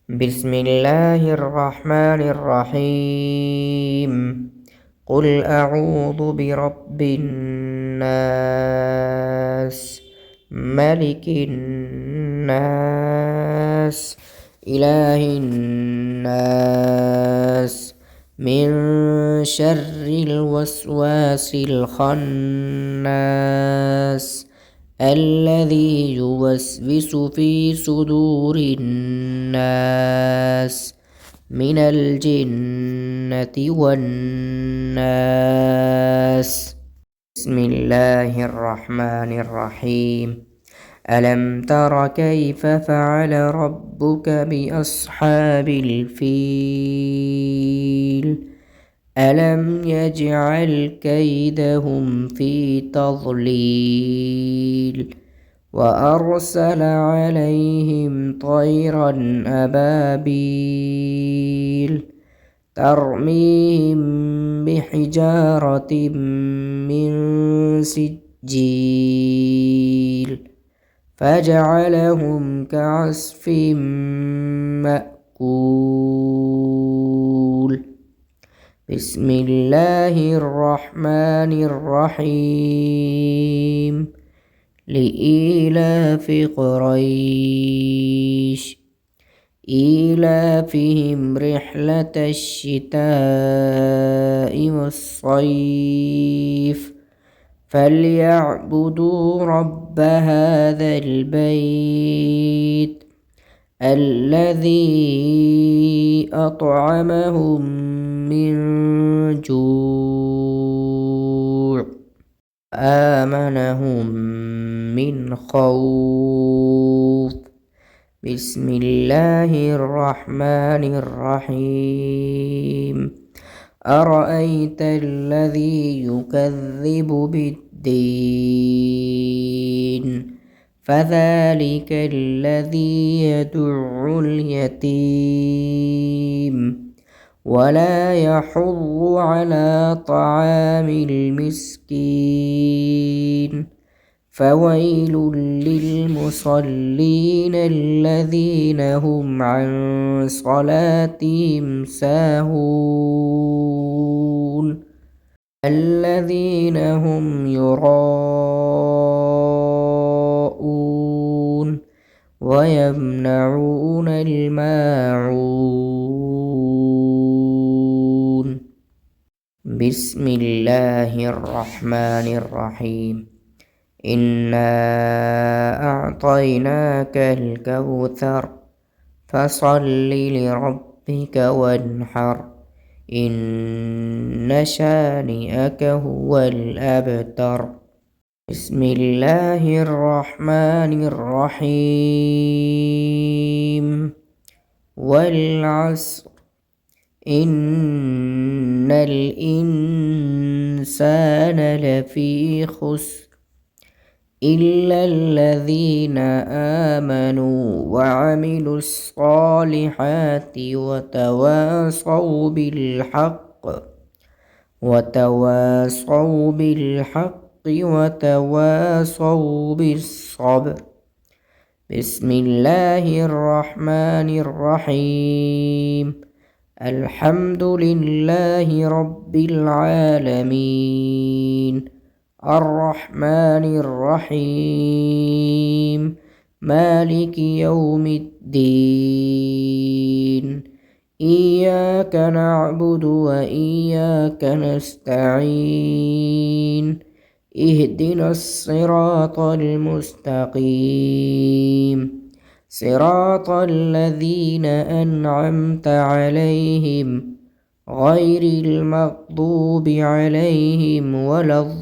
بسم الله الرحمن الرحيم. قل أعوذ برب الناس، ملك الناس، إله الناس، من شر الوسواس الخناس، الذي يوسوس في صدور الناس من الجنة والناس. بسم الله الرحمن الرحيم. ألم تر كيف فعل ربك بأصحاب الفيل؟ ألم يجعل كيدهم في تضليل، وأرسل عليهم طيرا أبابيل ترميهم بحجارة من سجيل فجعلهم كعصف مأكول. بسم الله الرحمن الرحيم. لإيلاف قريش، إيلافهم رحلة الشتاء والصيف، فليعبدوا رب هذا البيت الذي أطعمهم من جوع آمنهم من خوف. بسم الله الرحمن الرحيم. أرأيت الذي يكذب بالدين؟ فذلك الذي يدع اليتيم ولا يحض على طعام المسكين، فويل للمصلين الذين هم عن صلاتهم ساهون، الذين هم يراءون ويمنعون الماعون. بسم الله الرحمن الرحيم. إنا أعطيناك الكوثر، فصل لربك وانحر، إن شانئك هو الأبتر. بسم الله الرحمن الرحيم. والعصر، إن الإنسان لفي خسر، إلا الذين آمنوا وعملوا الصالحات وتواصوا بالحق وتواصوا بالصبر. بسم الله الرحمن الرحيم. الحمد لله رب العالمين، الرحمن الرحيم، مالك يوم الدين. إياك نعبد وإياك نستعين، اهدنا الصراط المستقيم، صراط الذين أنعمت عليهم غير المغضوب عليهم ولا الضالين.